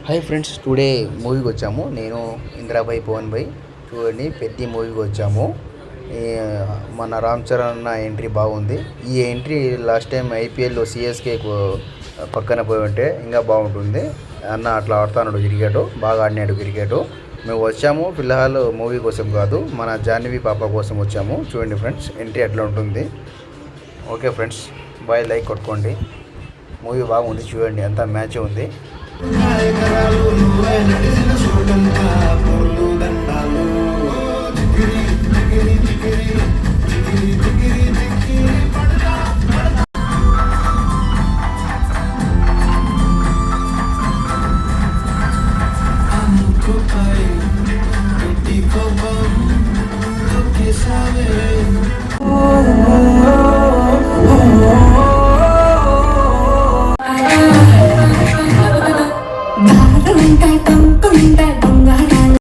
Hi friends, today మూవీకి వచ్చాము. నేను ఇంద్రాబాయ్ పవన్ భాయ్ చూడండి, పెద్ద మూవీకి వచ్చాము. మన రామ్ చరణ్ అన్న ఎంట్రీ బాగుంది. ఈ ఎంట్రీ లాస్ట్ టైం ఐపీఎల్లో సిఎస్కే పక్కన పోయి ఉంటే ఇంకా బాగుంటుంది. అన్న అట్లా ఆడుతున్నాడు క్రికెట్, బాగా ఆడినాడు క్రికెట్. మేము వచ్చాము ఫిల్హాల్ మూవీ కోసం కాదు, మన జాహ్నవి పాప కోసం వచ్చాము. చూడండి ఫ్రెండ్స్, ఎంట్రీ ఎట్లా ఉంటుంది. Okay friends, bye. లైక్ కొట్టుకోండి. మూవీ బాగుంది, చూడండి. అంతా మ్యాచ్ ఉంది.